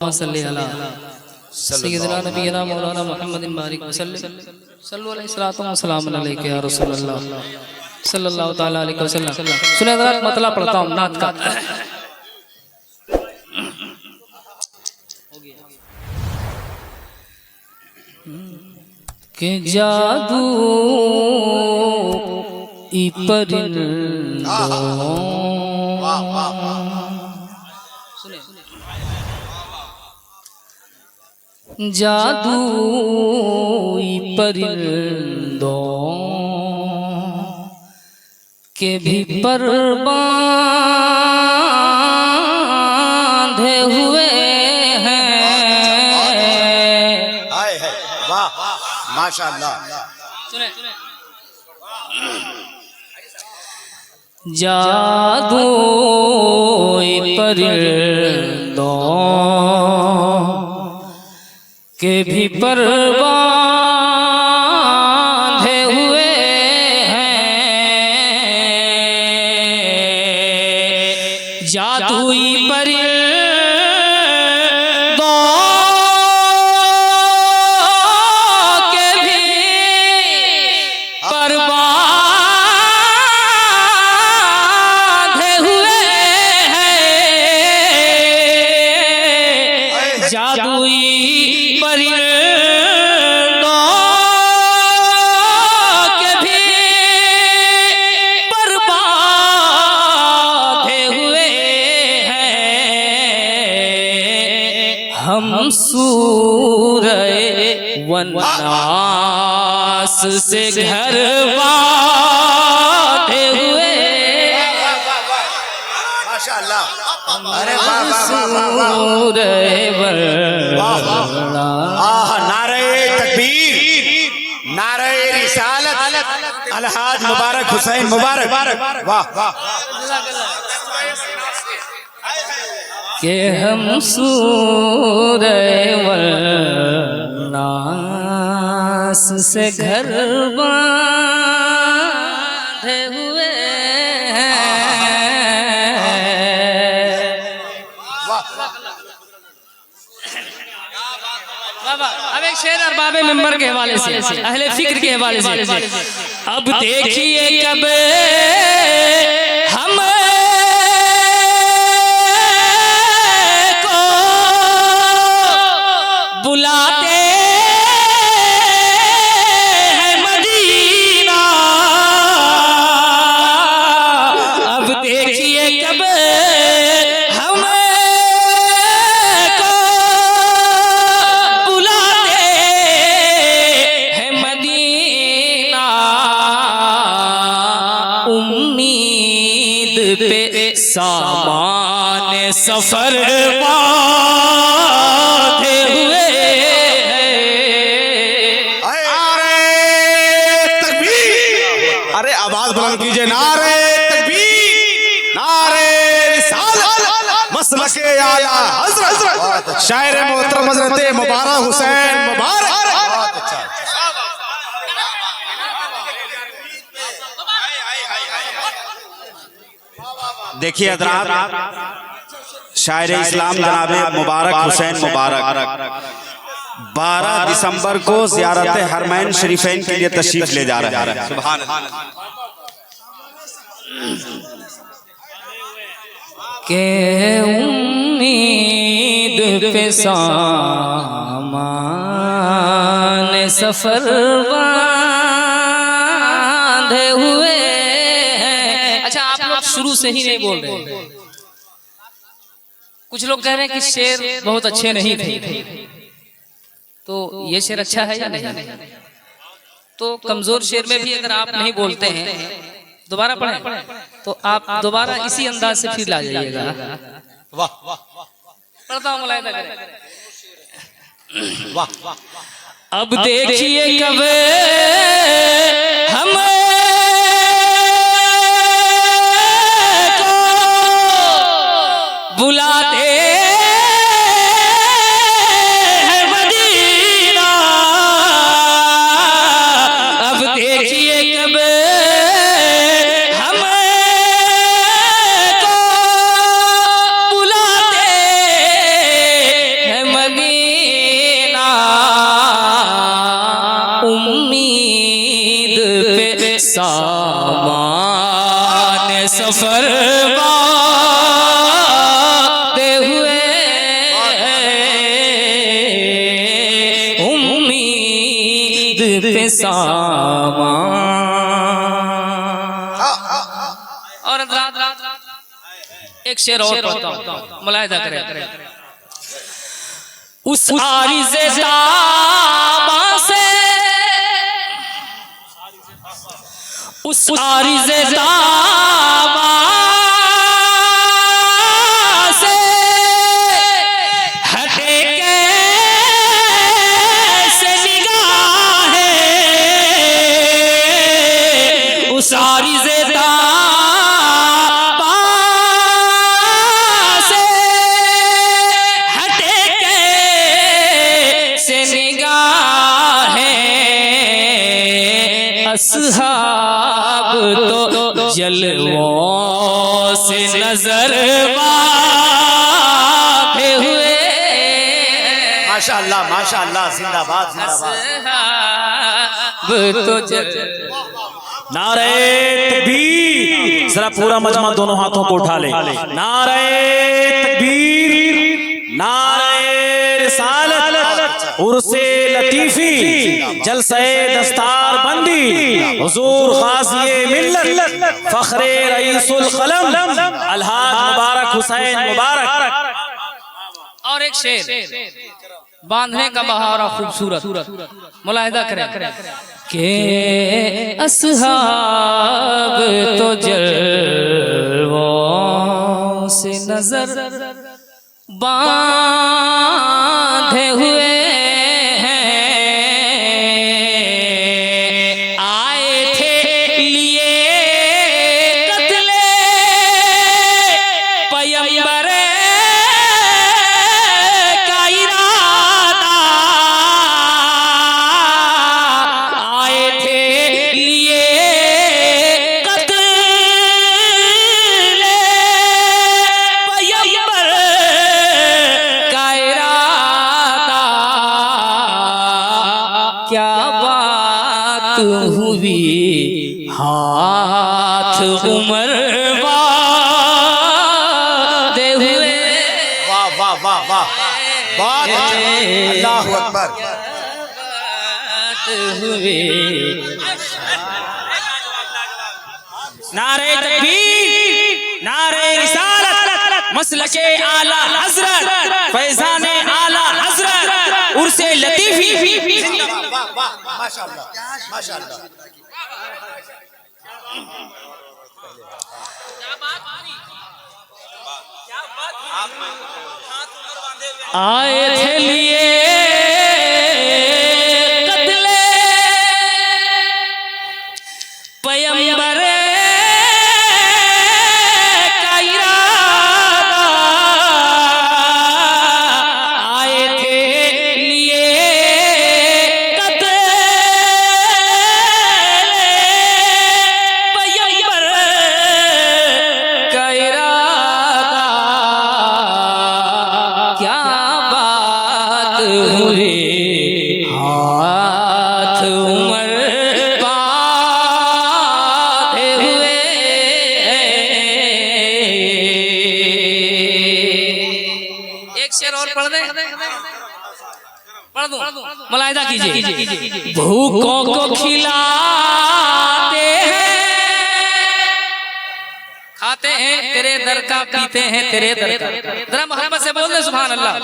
सय्यदना नबीना मौलाना मुहम्मदिन बारिक वसल्लम सल्लल्लाहु अलैहि वसल्लम अलैहि या रसूलल्लाह सल्लल्लाहु तआला अलैहि वसल्लम। सुने जरा मतलब पढ़ता हूँ नात का। के जादू परिंदों जादू परिंदों के भी पर बांधे हुए हैं। वाह माशाअल्लाह। जादू परिंदों के भी पर बांधे हुए हैं। जादुई परिंदों के भी पर बांधे हुए हैं। जादुई हम सूरह वन्नास से घर बांधे हुए माशाअल्लाह। अरे नारे तकबीर, नारे रिसालत, अलहाज मुबारक हुसैन मुबारक। वाह वाह। कि हम सूरह वन्नास से घर बांधे हुए हैं। अब एक शेर अरबाबे मिंबर के हवाले से, अहले फिक्र के हवाले से। अब देखिए कब हम बुलाते हैं मदीना। अब देखिए कब हमको बुलाते हैं मदीना। उम्मीद पे सामान सफर बांधे हुए। अरे आवाज बुलंद कीजिए, नारे तकबीर, नारे रिसालत, मसलके आला हज़रत शायर मोहतरम हज़रत मुबारक हुसैन मुबारक। बहुत अच्छा। देखिए हज़रात, शायर इस्लाम जनाब मुबारक हुसैन मुबारक 12 दिसंबर को ज़ियारत हरमैन शरीफैन के लिए तशरीफ ले जा रहे हैं। सुभान अल्लाह। के उम्मीद पे सामान सफर बांधे हुए हैं। अच्छा, आप लोग शुरू से ही नहीं बोल रहे। कुछ लोग कह रहे हैं कि शेर बहुत अच्छे नहीं थे, तो ये शेर अच्छा है या नहीं? तो कमजोर शेर में भी अगर आप नहीं बोलते हैं, दोबारा पढ़ें, तो आप दोबारा इसी अंदाज से फिर ला जाइएगा। वाह वाह। पढ़ता हूँ मुलाहिदा करें। वाह वाह। अब देखिए कब हम बुलाते हैं मदीना। अब देखिए कब हम को बुलाते पे सामान। और एक शेर और पढ़ता हूं, मुलाहिदा करें। उस आरिज़े ताबा से, उस आरिज़े ताबा से हटे कैसे निगाहें, उस आरिज़े ताबा से हटे कैसे निगाहें, अस्हाब तो जलवों से नजर मारे हुए। माशाअल्लाह माशाअल्लाह, जिंदाबाद जिंदाबाद। तो नारे तकबीर, जरा पूरा मजमा दोनों हाथों को उठा ले। नारे तकबीर, नारे रिसालत, उर्से लतीफी, जलसे दस्तार बंदी, हुजूर खासिए मिल्लत, फखरे रईसुल कलम, अलहाज मुबारक हुसैन मुबारक। और एक शेर, बांधने का बहारा खूबसूरत, मुलाहिदा करें के अस्हाब तो जलवों से नजर बांधे हुए हैं, आए थे लिए कत्ले पैगंबरे का इरादा, आए थे लिए कत्ले पैगंबर का इरादा। क्या बात हुई हाथ उमर बांधे हुए। वाह वाह वाह वाह, बात अल्लाहु अकबर। बात हुई। नारे तकबीर, नारे रिसालत, मसलके आला हजरत, फैजाने आला हजरत, उर्से लतीफी। वाह वाह माशाअल्लाह माशाअल्लाह। आए थे लिए कत्ले पैगंबर का इरादा, आए थे लिए कत्ले पैगंबर का इरादा। क्या बात हुई हाथ उमर बांधे हुए। एक शेर और पढ़ दे, पढ़ दूं, मुलाहिदा कीजिए। भूखों को खिलाते हैं, खाते हैं तेरे दर का, पीते हैं तेरे दर का। जरा मोहब्बत से बोल दे सुभान अल्लाह।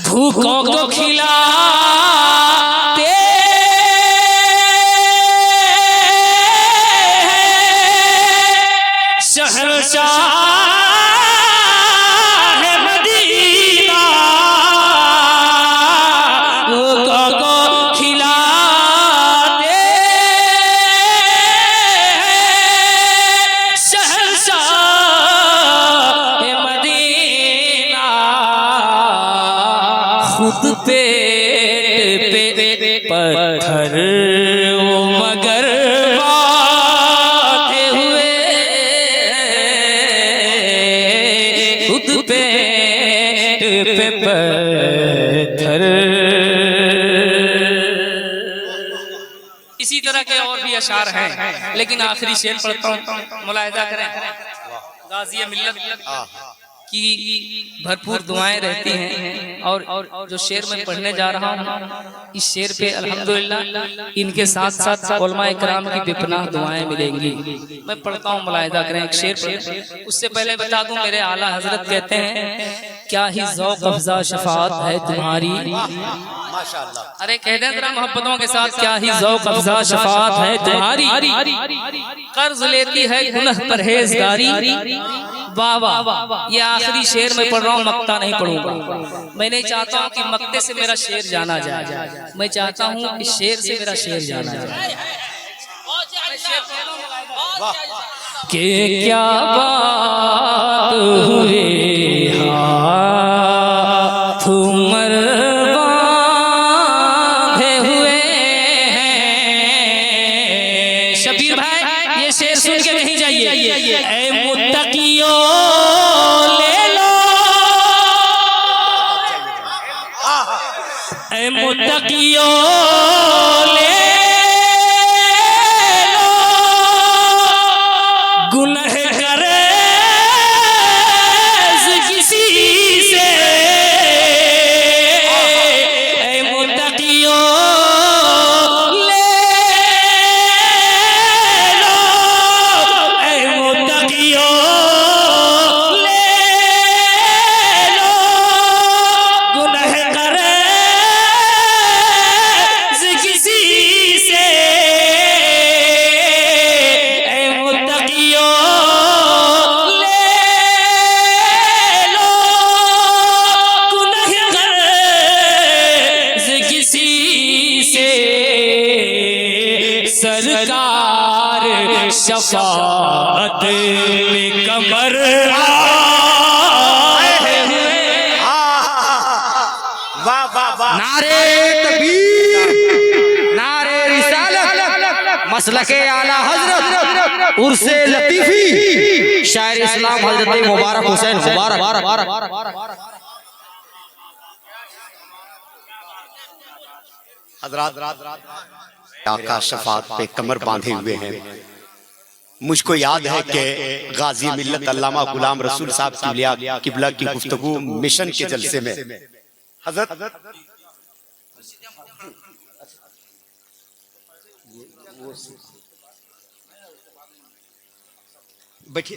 भूखों को खिलाते हैं, शहंशाह मदीना भूखों को खिलाते हैं, शहंशाह मदीना खुद पेट पे पत्थर वो मगर बांधे हुए, खुद पेट पे पत्थर। इसी तरह के और भी अशार हैं, लेकिन आखिरी शेर पढ़ता हूँ, मुलाहिदा करें। गाज़ी मिल्लत की भरपूर दुआएं रहती हैं और जो शेर मैं पढ़ने जा रहा हूँ इस शेर पे अल्हम्दुलिल्लाह इनके साथ साथ उलमाए किराम की बेपनाह दुआएं मिलेंगी। मैं पढ़ता हूँ, मुलाहिजा करें एक शेर पे। उससे पहले बता दूं मेरे आला हजरत कहते हैं क्या ही ज़ौक़ अफ़ज़ा शफ़ाअत है तुम्हारी। माशाअल्लाह। अरे कह दें जरा मोहब्बतों के साथ, क्या ही ज़ौक़ अफ़ज़ा शफ़ाअत है तुम्हारी, कर्ज लेती है गुनह परहेज़गारी। वाह वाह, ये आखिरी शेर मैं पढ़ रहा हूँ, मक्ता नहीं पढ़ूंगा। मैं नहीं चाहता हूँ कि मक्ते से मेरा शेर जाना जाए, मैं चाहता हूँ इस शेर से मेरा शेर जाना जाए। के क्या बात हुए हाथ उमर बांधे हुए हैं। शबीर भाई ये शेर सुन के नहीं जाइए। ऐ मुत्तकियों ले लो, ऐ मुत्तकियों ले लो, गुनह करे किसी से, ऐ मुत्तकियों ले लो, ऐ मुत्तकियों ले लो, गुनह करे किसी से, ऐ मुत्तकियों ले लो, गुनह करे किसी से। सरकार शफाअत में कमर आए हुए। वाह वाह वाह। नारे तकबीर, नारे रिसालत, मसलके आला हजरत उर्से लतीफी, शायर इस्लाम हजरत मुबारक हुसैन मुबारक। आका शफात पे कमर बांधे हुए हैं। मुझको याद है कि गाजी मिल्लत अल्लामा गुलाम रसूल साहब किबला की गुफ्तगू मिशन के जलसे में हजरत बैठिए